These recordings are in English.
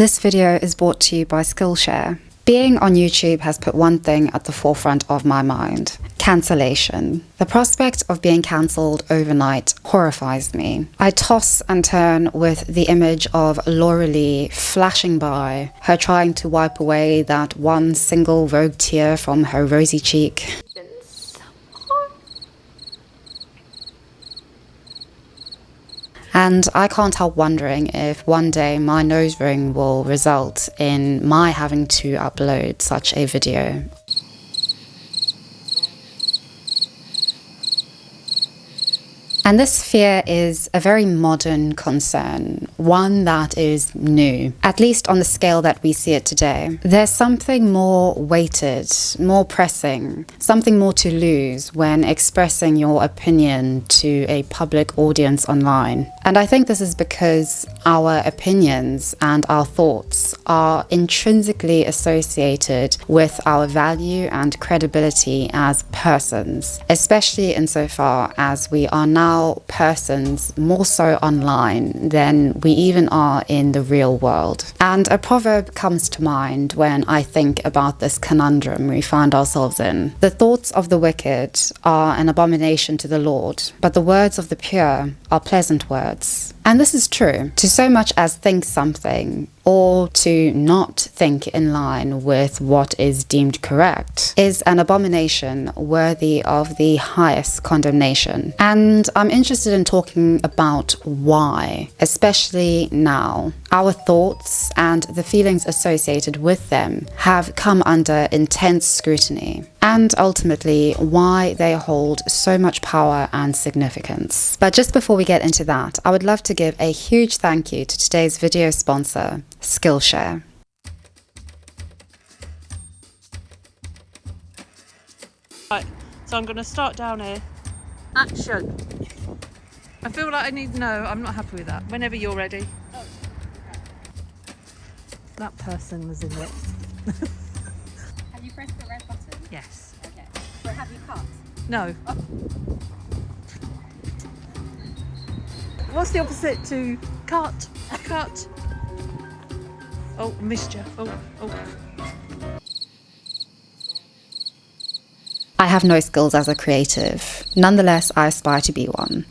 This video is brought to you by Skillshare. Being on YouTube has put one thing at the forefront of my mind: cancellation. The prospect of being cancelled overnight horrifies me. I toss and turn with the image of Laura Lee flashing by, her trying to wipe away that one single rogue tear from her rosy cheek. And I can't help wondering if one day my nose ring will result in my having to upload such a video. And this fear is a very modern concern, one that is new, at least on the scale that we see it today. There's something more weighted, more pressing, something more to lose when expressing your opinion to a public audience online. And I think this is because our opinions and our thoughts are intrinsically associated with our value and credibility as persons, especially insofar as we are now persons more so online than we even are in the real world. And a proverb comes to mind when I think about this conundrum we find ourselves in. The thoughts of the wicked are an abomination to the Lord, but the words of the pure are pleasant words. And this is true. To so much as think something, or to not think in line with what is deemed correct, is an abomination worthy of the highest condemnation. And I'm interested in talking about why, especially now. Our thoughts and the feelings associated with them have come under intense scrutiny, and ultimately why they hold so much power and significance. But just before we get into that, I would love to give a huge thank you to today's video sponsor, Skillshare. Right, so I'm going to start down here. Action! I feel like I need, no, I'm not happy with that. Whenever you're ready. Oh, okay. That person was in it. Have you pressed the red button? Yes. Okay. But have you cut? No. Oh. What's the opposite to cut? Cut. Oh, mischief. Oh. I have no skills as a creative. Nonetheless, I aspire to be one.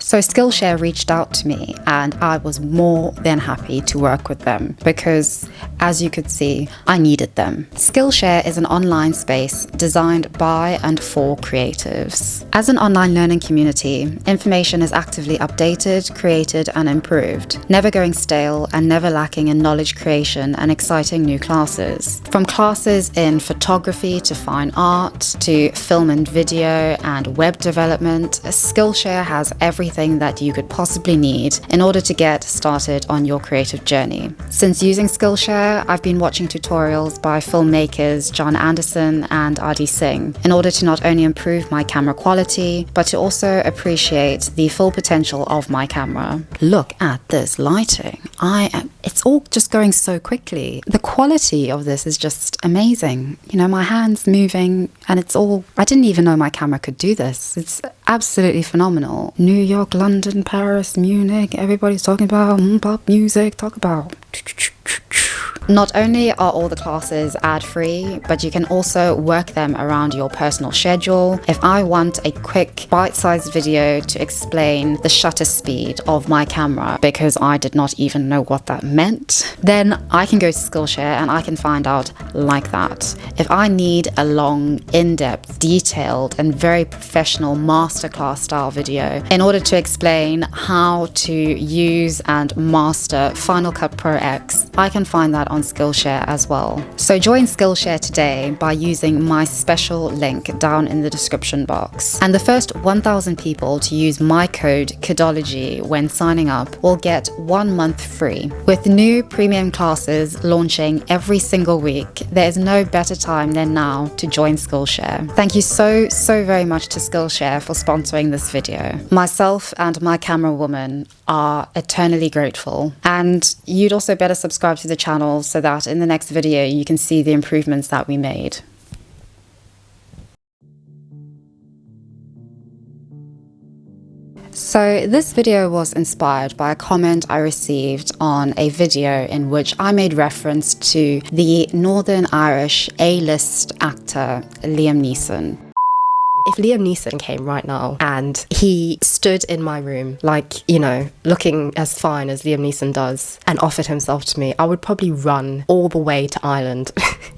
So Skillshare reached out to me and I was more than happy to work with them because, as you could see, I needed them. Skillshare is an online space designed by and for creatives. As an online learning community, information is actively updated, created and improved, never going stale and never lacking in knowledge creation and exciting new classes. From classes in photography to fine art to film and video and web development, Skillshare has everything that you could possibly need in order to get started on your creative journey. Since using Skillshare, I've been watching tutorials by filmmakers John Anderson and Adi Singh in order to not only improve my camera quality, but to also appreciate the full potential of my camera. Look at this lighting. It's all just going so quickly. The quality of this is just amazing. You know, my hand's moving and it's all, I didn't even know my camera could do this. It's absolutely phenomenal. New York, London, Paris, Munich, everybody's talking about pop music, talk about. Not only are all the classes ad-free, but you can also work them around your personal schedule. If I want a quick bite-sized video to explain the shutter speed of my camera because I did not even know what that meant, then I can go to Skillshare and I can find out like that. If I need a long, in-depth, detailed and very professional masterclass style video in order to explain how to use and master Final Cut Pro X, I can find that on Skillshare as well. So join Skillshare today by using my special link down in the description box. And the first 1,000 people to use my code Kidology when signing up will get 1 month free. With new premium classes launching every single week, there is no better time than now to join Skillshare. Thank you so very much to Skillshare for sponsoring this video. Myself and my camera woman are eternally grateful. And you'd also better subscribe to the channel so that in the next video you can see the improvements that we made. So this video was inspired by a comment I received on a video in which I made reference to the Northern Irish A-list actor Liam Neeson. If Liam Neeson came right now and he stood in my room, like, you know, looking as fine as Liam Neeson does, and offered himself to me, I would probably run all the way to Ireland.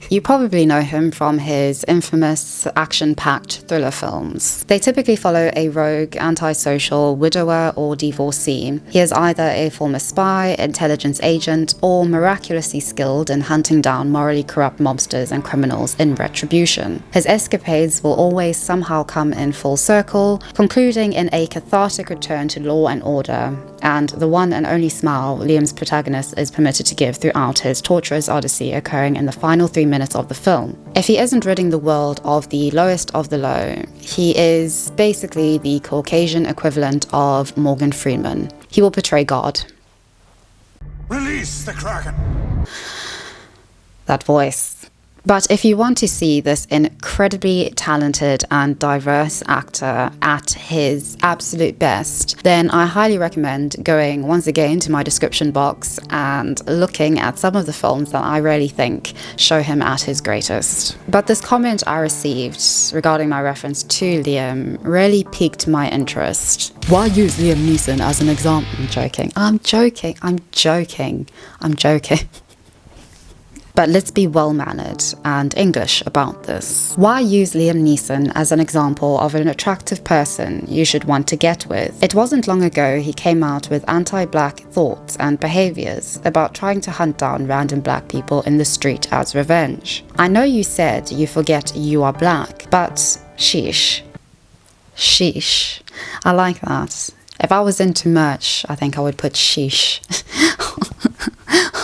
You probably know him from his infamous action-packed thriller films. They typically follow a rogue, antisocial widower or divorcee. He is either a former spy, intelligence agent, or miraculously skilled in hunting down morally corrupt mobsters and criminals in retribution. His escapades will always somehow come in full circle, concluding in a cathartic return to law and order, and the one and only smile Liam's protagonist is permitted to give throughout his torturous odyssey occurring in the final 3 minutes of the film. If he isn't ridding the world of the lowest of the low, he is basically the Caucasian equivalent of Morgan Freeman. He will portray God. Release the Kraken! That voice. But if you want to see this incredibly talented and diverse actor at his absolute best, then I highly recommend going once again to my description box and looking at some of the films that I really think show him at his greatest. But this comment I received regarding my reference to Liam really piqued my interest. Why use Liam Neeson as an example? I'm joking. But let's be well-mannered and English about this. Why use Liam Neeson as an example of an attractive person you should want to get with? It wasn't long ago he came out with anti-black thoughts and behaviors about trying to hunt down random black people in the street as revenge. I know you said you forget you are black, but sheesh. Sheesh. I like that. If I was into merch, I think I would put sheesh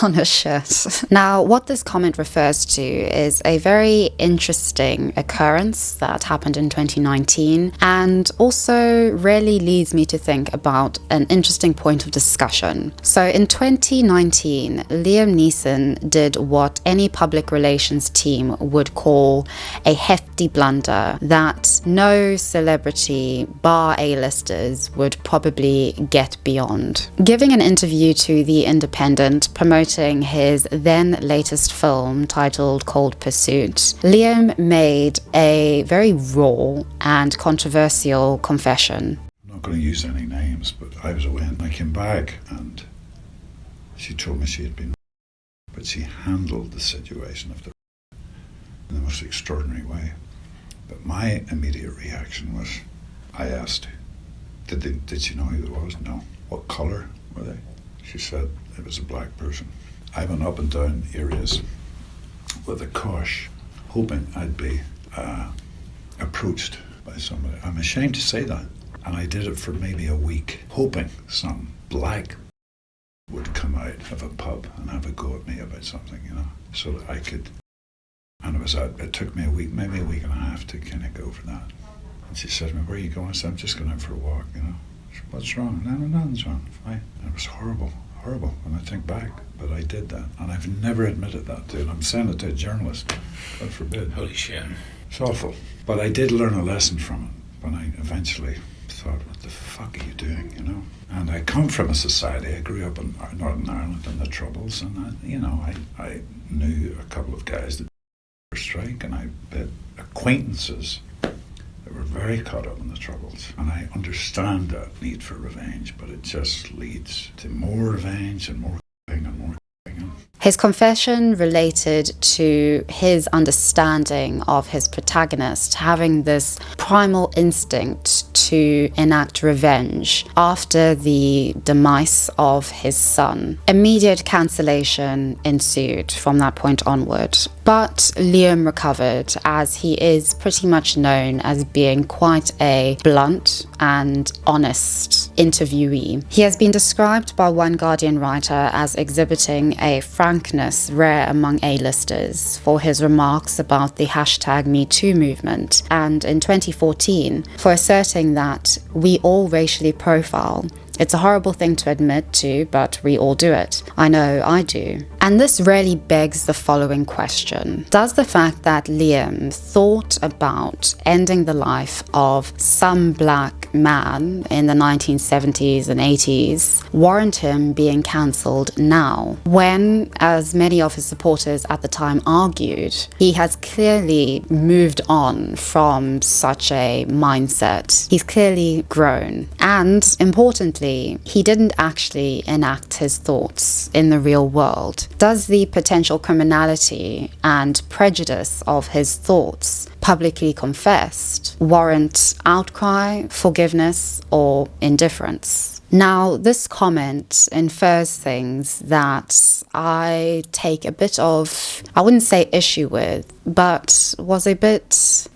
on a shirt. Now, what this comment refers to is a very interesting occurrence that happened in 2019 and also really leads me to think about an interesting point of discussion. So in 2019, Liam Neeson did what any public relations team would call a hefty blunder that no celebrity, bar A-listers, would probably get beyond. Giving an interview to The Independent promoting his then latest film titled Cold Pursuit, Liam made a very raw and controversial confession. I'm not going to use any names, but I was away and I came back and she told me she had been, but she handled the situation of the in the most extraordinary way. But my immediate reaction was, I asked, did she know who it was? No. What colour were they? She said it was a black person. I went up and down areas with a cosh, hoping I'd be approached by somebody. I'm ashamed to say that. And I did it for maybe a week, hoping some black would come out of a pub and have a go at me about something, you know, so that I could. And it took me a week, maybe a week and a half to kind of go for that. And she said to me, where are you going? I said, I'm just going out for a walk, you know. She said, what's wrong? No, nothing's wrong, fine. And it was horrible when I think back, but I did that. And I've never admitted that to it. I'm saying it to a journalist, God forbid. Holy shit. It's awful. But I did learn a lesson from it when I eventually thought, what the fuck are you doing, you know? And I come from a society, I grew up in Northern Ireland in the Troubles, and I knew a couple of guys that were strike, and I had acquaintances that were very caught up in the Troubles. And I understand that need for revenge, but it just leads to more revenge and more and more. His confession related to his understanding of his protagonist having this primal instinct to enact revenge after the demise of his son. Immediate cancellation ensued from that point onward. But Liam recovered, as he is pretty much known as being quite a blunt and honest interviewee. He has been described by one Guardian writer as exhibiting a frankness rare among A-listers for his remarks about the hashtag #MeToo movement, and in 2014 for asserting that we all racially profile. It's a horrible thing to admit to, but we all do it. I know I do. And this really begs the following question. Does the fact that Liam thought about ending the life of some black man in the 1970s and 80s warrant him being cancelled now, when, as many of his supporters at the time argued, he has clearly moved on from such a mindset? He's clearly grown. And importantly, he didn't actually enact his thoughts in the real world. Does the potential criminality and prejudice of his thoughts, publicly confessed, warrant outcry, forgiveness, or indifference? Now, this comment infers things that I take a bit of, I wouldn't say issue with, but was a bit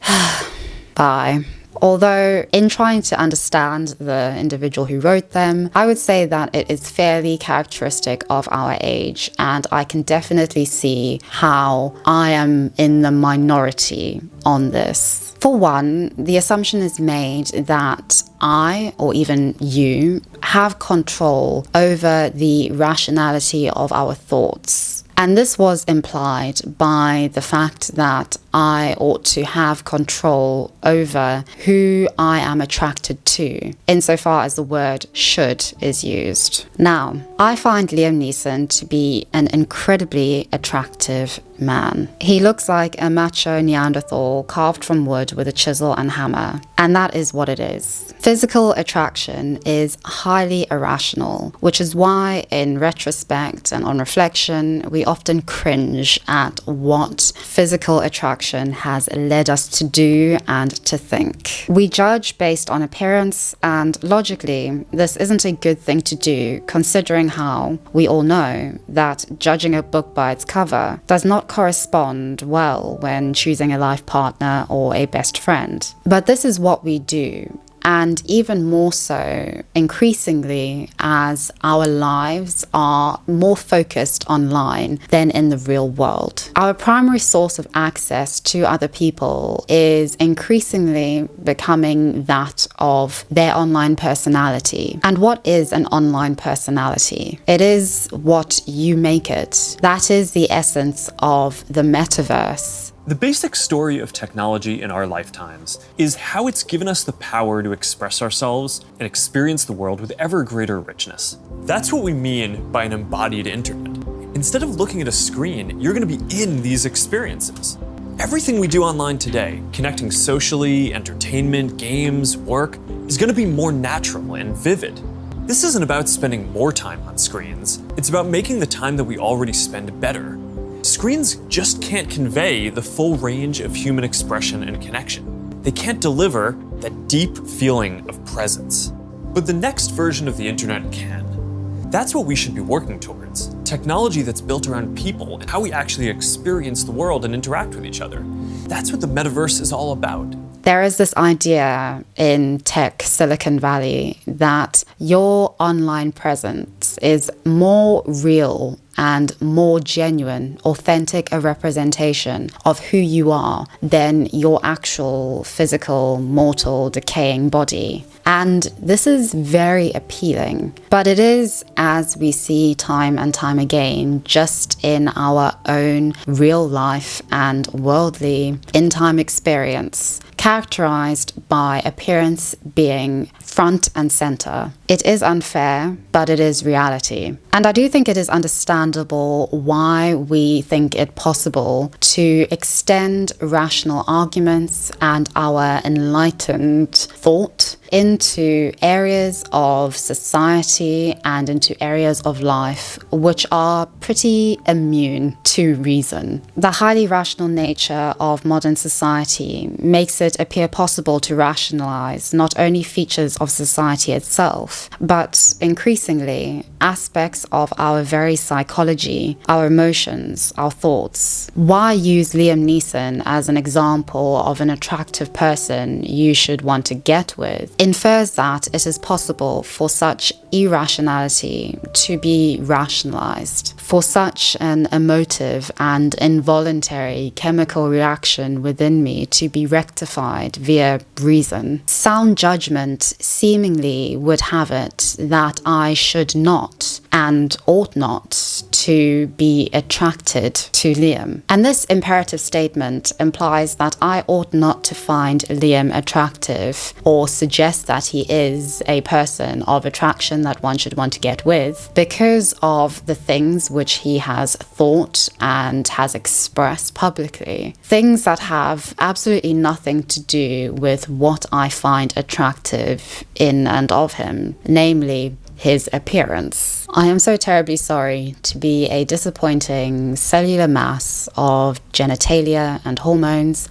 by. Although, in trying to understand the individual who wrote them, I would say that it is fairly characteristic of our age, and I can definitely see how I am in the minority on this. For one, the assumption is made that I, or even you, have control over the rationality of our thoughts. And this was implied by the fact that I ought to have control over who I am attracted to, insofar as the word should is used. Now, I find Liam Neeson to be an incredibly attractive man. He looks like a macho Neanderthal carved from wood with a chisel and hammer, and that is what it is. Physical attraction is highly irrational, which is why, in retrospect and on reflection, we often cringe at what physical attraction has led us to do and to think. We judge based on appearance, and logically, this isn't a good thing to do, considering how we all know that judging a book by its cover does not correspond well when choosing a life partner or a best friend. But this is what we do. And even more so, increasingly, as our lives are more focused online than in the real world. Our primary source of access to other people is increasingly becoming that of their online personality. And what is an online personality? It is what you make it. That is the essence of the metaverse. The basic story of technology in our lifetimes is how it's given us the power to express ourselves and experience the world with ever greater richness. That's what we mean by an embodied internet. Instead of looking at a screen, you're going to be in these experiences. Everything we do online today, connecting socially, entertainment, games, work, is going to be more natural and vivid. This isn't about spending more time on screens. It's about making the time that we already spend better. Screens just can't convey the full range of human expression and connection. They can't deliver that deep feeling of presence. But the next version of the internet can. That's what we should be working towards. Technology that's built around people and how we actually experience the world and interact with each other. That's what the metaverse is all about. There is this idea in tech Silicon Valley that your online presence is more real and more genuine, authentic a representation of who you are than your actual physical, mortal, decaying body. And this is very appealing, but it is, as we see time and time again, just in our own real life and worldly in-time experience, characterized by appearance being front and center. It is unfair, but it is reality. And I do think it is understandable why we think it possible to extend rational arguments and our enlightened thought into areas of society and into areas of life which are pretty immune to reason. The highly rational nature of modern society makes it appear possible to rationalize not only features of society itself, but increasingly aspects of our very psychology, our emotions, our thoughts. Why use Liam Neeson as an example of an attractive person you should want to get with? Infers that it is possible for such irrationality to be rationalized, for such an emotive and involuntary chemical reaction within me to be rectified via reason. Sound judgment seemingly would have it that I should not and ought not to be attracted to Liam. And this imperative statement implies that I ought not to find Liam attractive or suggest that he is a person of attraction that one should want to get with because of the things which he has thought and has expressed publicly. Things that have absolutely nothing to do with what I find attractive in and of him, namely his appearance. I am so terribly sorry to be a disappointing cellular mass of genitalia and hormones,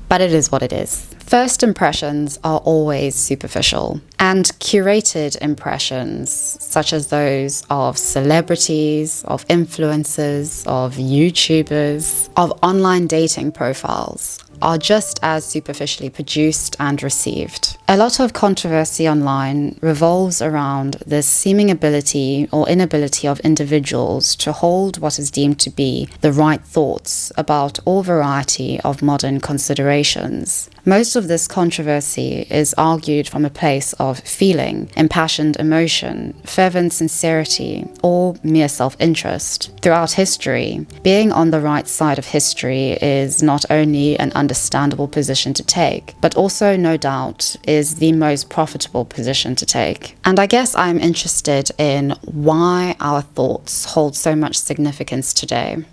but it is what it is. First impressions are always superficial, and curated impressions, such as those of celebrities, of influencers, of YouTubers, of online dating profiles, are just as superficially produced and received. A lot of controversy online revolves around this seeming ability or inability of individuals to hold what is deemed to be the right thoughts about all variety of modern considerations. Most of this controversy is argued from a place of feeling, impassioned emotion, fervent sincerity, or mere self-interest. Throughout history, being on the right side of history is not only an understandable position to take, but also, no doubt, is the most profitable position to take. And I guess I'm interested in why our thoughts hold so much significance today.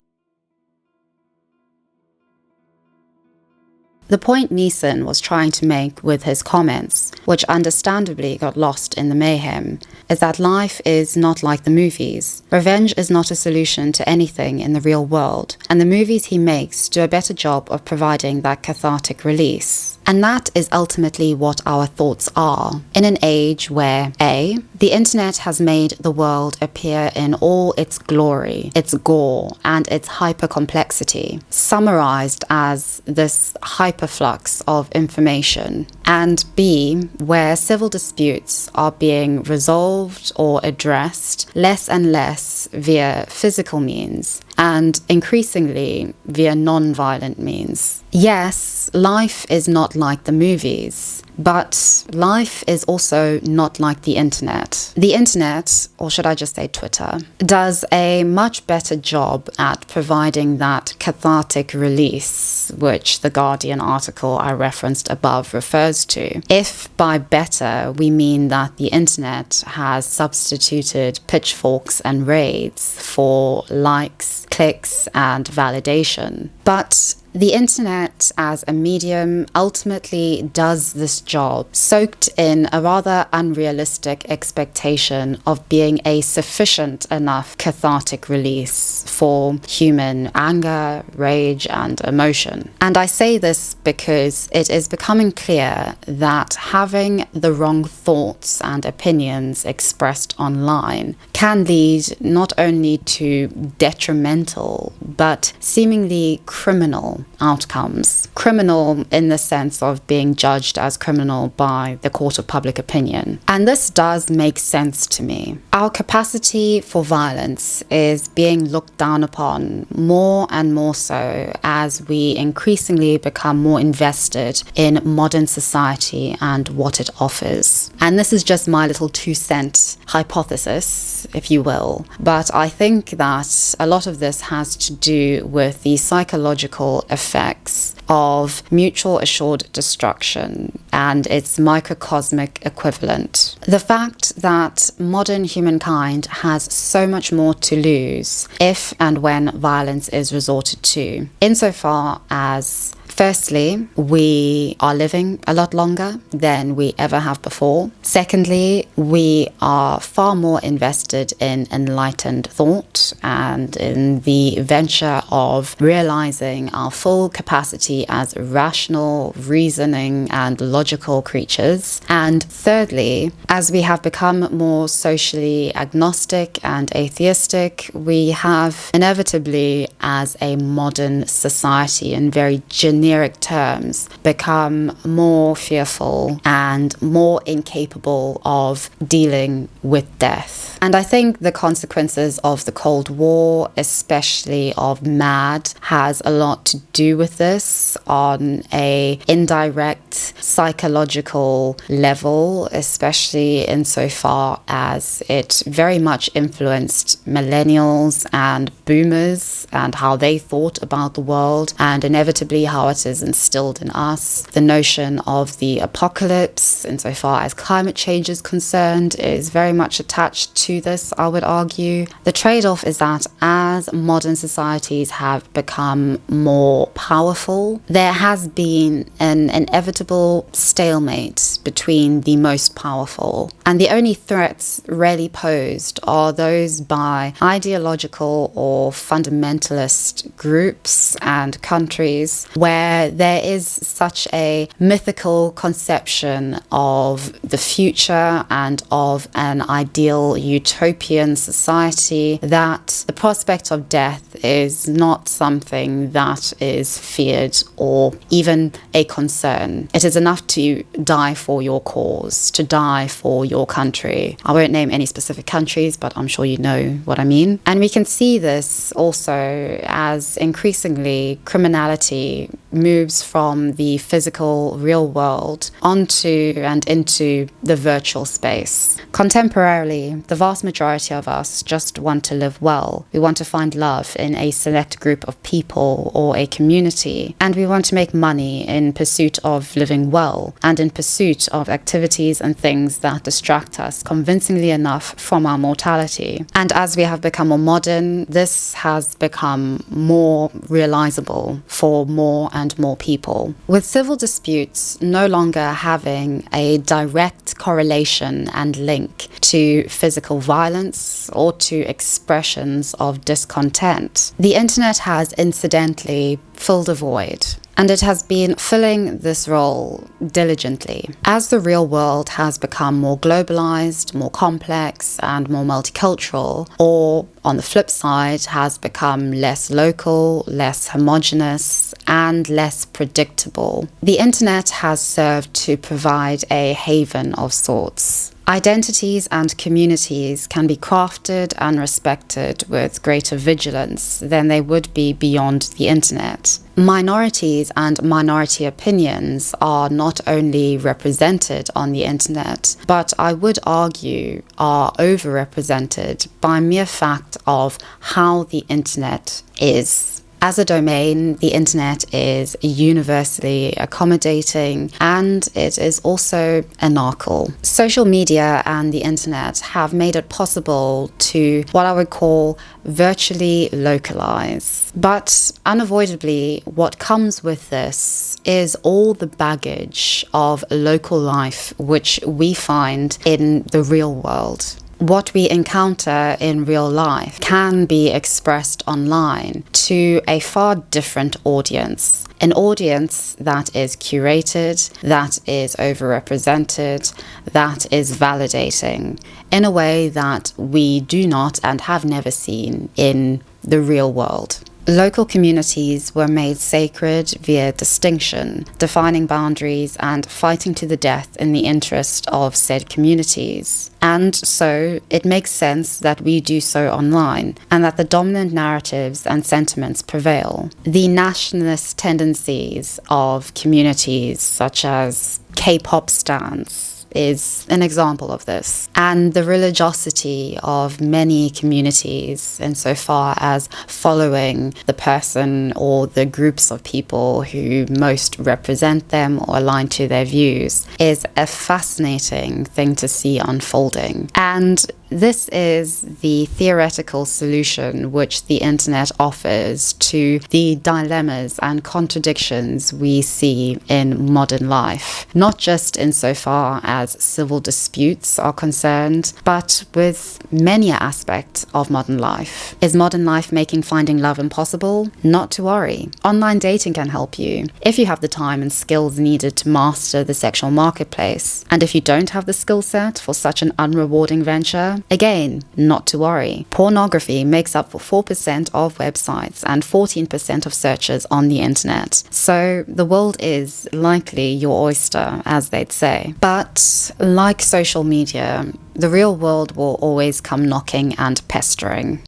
The point Neeson was trying to make with his comments, which understandably got lost in the mayhem, is that life is not like the movies. Revenge is not a solution to anything in the real world, and the movies he makes do a better job of providing that cathartic release. And that is ultimately what our thoughts are, in an age where A, the internet has made the world appear in all its glory, its gore, and its hyper-complexity, summarized as this hyperflux of information, and B, where civil disputes are being resolved or addressed less and less via physical means, and increasingly via non-violent means. Yes, life is not like the movies, but life is also not like the internet. The internet, or should I just say Twitter, does a much better job at providing that cathartic release, which the Guardian article I referenced above refers to. If by better we mean that the internet has substituted pitchforks and raids for likes, clicks, and validation. But the internet as a medium ultimately does this job, soaked in a rather unrealistic expectation of being a sufficient enough cathartic release for human anger, rage, and emotion. And I say this because it is becoming clear that having the wrong thoughts and opinions expressed online can lead not only to detrimental but seemingly criminal outcomes. Criminal in the sense of being judged as criminal by the court of public opinion. And this does make sense to me. Our capacity for violence is being looked down upon more and more so as we increasingly become more invested in modern society and what it offers. And this is just my little 2-cent hypothesis, if you will. But I think that a lot of this has to do with the psychological effects of mutual assured destruction and its microcosmic equivalent. The fact that modern humankind has so much more to lose if and when violence is resorted to, insofar as firstly, we are living a lot longer than we ever have before. Secondly, we are far more invested in enlightened thought and in the venture of realizing our full capacity as rational, reasoning, and logical creatures. And thirdly, as we have become more socially agnostic and atheistic, we have inevitably, as a modern society and very generic generic terms, become more fearful and more incapable of dealing with death. And I think the consequences of the Cold War, especially of MAD, has a lot to do with this on a indirect psychological level, especially insofar as it very much influenced millennials and boomers and how they thought about the world, and inevitably how it is instilled in us. The notion of the apocalypse, insofar as climate change is concerned, is very much attached to this, I would argue. The trade-off is that as modern societies have become more powerful, there has been an inevitable stalemate between the most powerful, and the only threats really posed are those by ideological or fundamentalist groups and countries where there is such a mythical conception of the future and of an ideal utopian society that the prospect of death is not something that is feared or even a concern. It is enough to die for your cause, to die for your country. I won't name any specific countries, but I'm sure you know what I mean. And we can see this also as increasingly criminality moves from the physical real world onto and into the virtual space. Contemporarily, the vast majority of us just want to live well. We want to find love in a select group of people or a community, and we want to make money in pursuit of living well and in pursuit of activities and things that distract us convincingly enough from our mortality. And as we have become more modern, this has become more realizable for more and more people. With civil disputes no longer having a direct correlation and link to physical violence or to expressions of discontent, the internet has incidentally filled a void. And it has been filling this role diligently. As the real world has become more globalized, more complex, and more multicultural, or on the flip side, has become less local, less homogenous, and less predictable, the internet has served to provide a haven of sorts. Identities and communities can be crafted and respected with greater vigilance than they would be beyond the internet. Minorities and minority opinions are not only represented on the internet, but I would argue are overrepresented by mere fact of how the internet is. As a domain, the internet is universally accommodating, and it is also anarchical. Social media and the internet have made it possible to what I would call virtually localize. But unavoidably, what comes with this is all the baggage of local life which we find in the real world. What we encounter in real life can be expressed online to a far different audience. An audience that is curated, that is overrepresented, that is validating in a way that we do not and have never seen in the real world. Local communities were made sacred via distinction, defining boundaries and fighting to the death in the interest of said communities. And so it makes sense that we do so online and that the dominant narratives and sentiments prevail. The nationalist tendencies of communities such as K-pop stans is an example of this, and the religiosity of many communities insofar as following the person or the groups of people who most represent them or align to their views is a fascinating thing to see unfolding. And this is the theoretical solution which the internet offers to the dilemmas and contradictions we see in modern life, not just insofar as civil disputes are concerned, but with many aspects of modern life. Is modern life making finding love impossible? Not to worry. Online dating can help you if you have the time and skills needed to master the sexual marketplace. And if you don't have the skill set for such an unrewarding venture, media? Again, not to worry. Pornography makes up for 4% of websites and 14% of searches on the internet. So the world is likely your oyster, as they'd say. But like social media, the real world will always come knocking and pestering.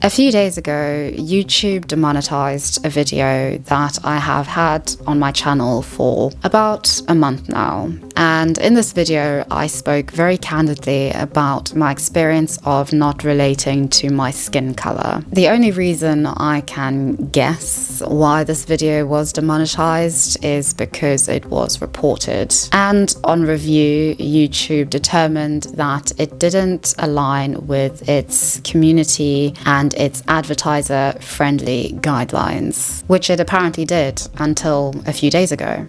A few days ago, YouTube demonetized a video that I have had on my channel for about a month now. And in this video, I spoke very candidly about my experience of not relating to my skin color. The only reason I can guess why this video was demonetized is because it was reported. And on review, YouTube determined that it didn't align with its community and its advertiser-friendly guidelines, which it apparently did until a few days ago.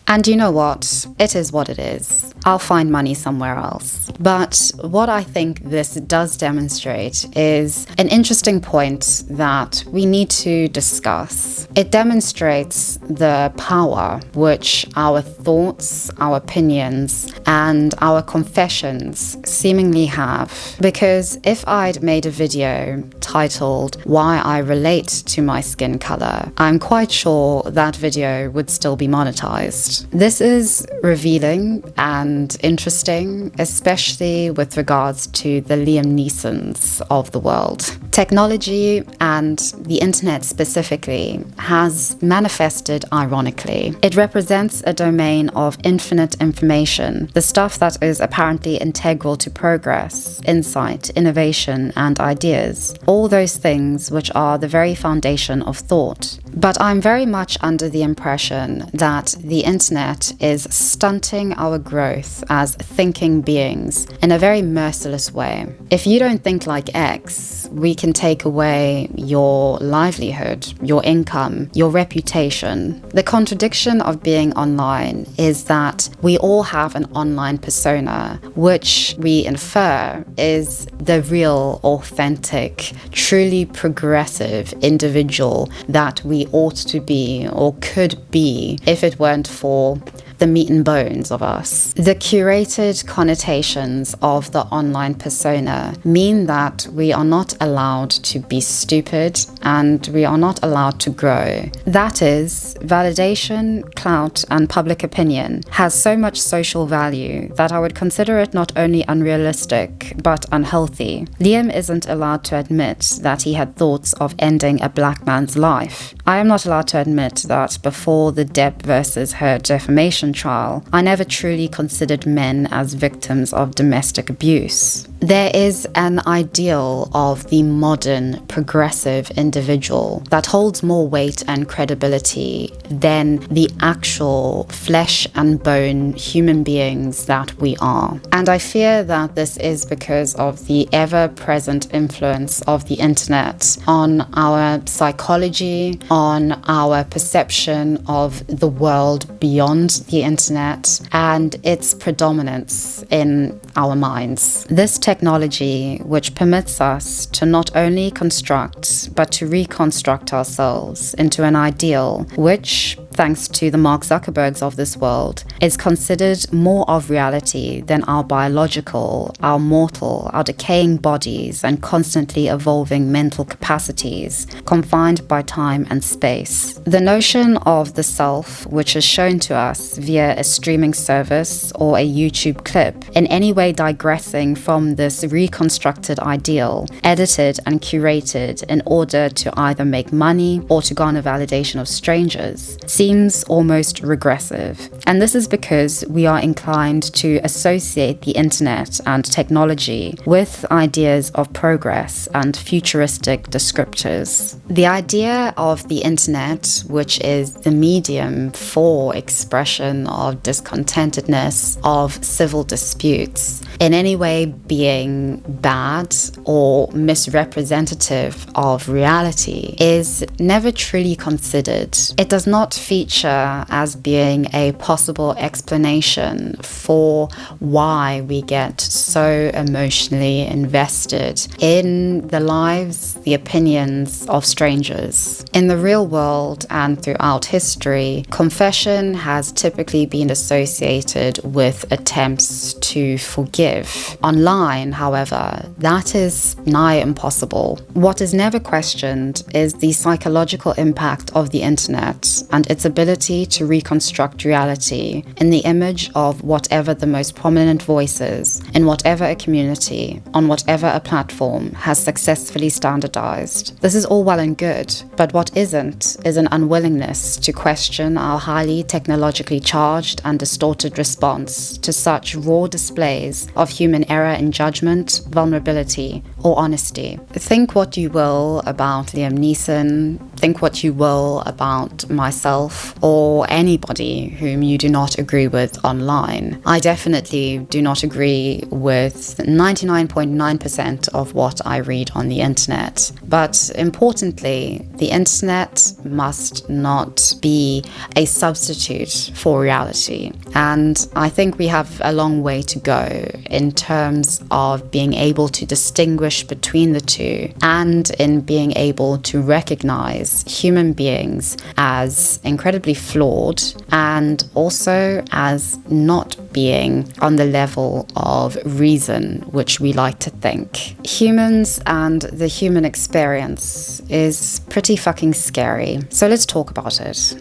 And you know what? It is what it is. I'll find money somewhere else. But what I think this does demonstrate is an interesting point that we need to discuss. It demonstrates the power which our thoughts, our opinions, and our confessions seemingly have. Because if I'd made a video titled "Why I Relate to My Skin Color," I'm quite sure that video would still be monetized. This is revealing and interesting, especially with regards to the Liam Neesons of the world. Technology and the internet specifically has manifested ironically. It represents a domain of infinite information, the stuff that is apparently integral to progress, insight, innovation, and ideas. All those things which are the very foundation of thought. But I'm very much under the impression that the internet is stunting our growth as thinking beings in a very merciless way. If you don't think like X, we can take away your livelihood, your income, your reputation. The contradiction of being online is that we all have an online persona, which we infer is the real, authentic, truly progressive individual that we ought to be or could be if it weren't for the meat and bones of us. The curated connotations of the online persona mean that we are not allowed to be stupid and we are not allowed to grow. That is, validation, clout, and public opinion has so much social value that I would consider it not only unrealistic, but unhealthy. Liam isn't allowed to admit that he had thoughts of ending a black man's life. I am not allowed to admit that before the Depp versus Heard defamation trial, I never truly considered men as victims of domestic abuse. There is an ideal of the modern, progressive individual that holds more weight and credibility than the actual flesh and bone human beings that we are. And I fear that this is because of the ever-present influence of the internet on our psychology, on our perception of the world beyond the internet, and its predominance in our minds. This technology, which permits us to not only construct, but to reconstruct ourselves into an ideal, which, thanks to the Mark Zuckerbergs of this world, is considered more of reality than our biological, our mortal, our decaying bodies and constantly evolving mental capacities, confined by time and space. The notion of the self, which is shown to us via a streaming service or a YouTube clip, in any way digressing from this reconstructed ideal, edited and curated in order to either make money or to garner validation of strangers, seems almost regressive. And this is because we are inclined to associate the internet and technology with ideas of progress and futuristic descriptors. The idea of the internet, which is the medium for expression of discontentedness, of civil disputes, in any way being bad or misrepresentative of reality, is never truly considered. It does not feature feature as being a possible explanation for why we get so emotionally invested in the lives, the opinions of strangers. In the real world and throughout history, confession has typically been associated with attempts to forgive. Online, however, that is nigh impossible. What is never questioned is the psychological impact of the internet and its ability to reconstruct reality in the image of whatever the most prominent voices in whatever a community, on whatever a platform has successfully standardized. This is all well and good, but what isn't is an unwillingness to question our highly technologically charged and distorted response to such raw displays of human error in judgment, vulnerability, or honesty. Think what you will about Liam Neeson, think what you will about myself or anybody whom you do not agree with online. I definitely do not agree with 99.9% of what I read on the internet. But importantly, the internet must not be a substitute for reality. And I think we have a long way to go in terms of being able to distinguish between the two and in being able to recognize human beings as incredibly flawed and also as not being on the level of reason which we like to think. Humans and the human experience is pretty fucking scary. So let's talk about it.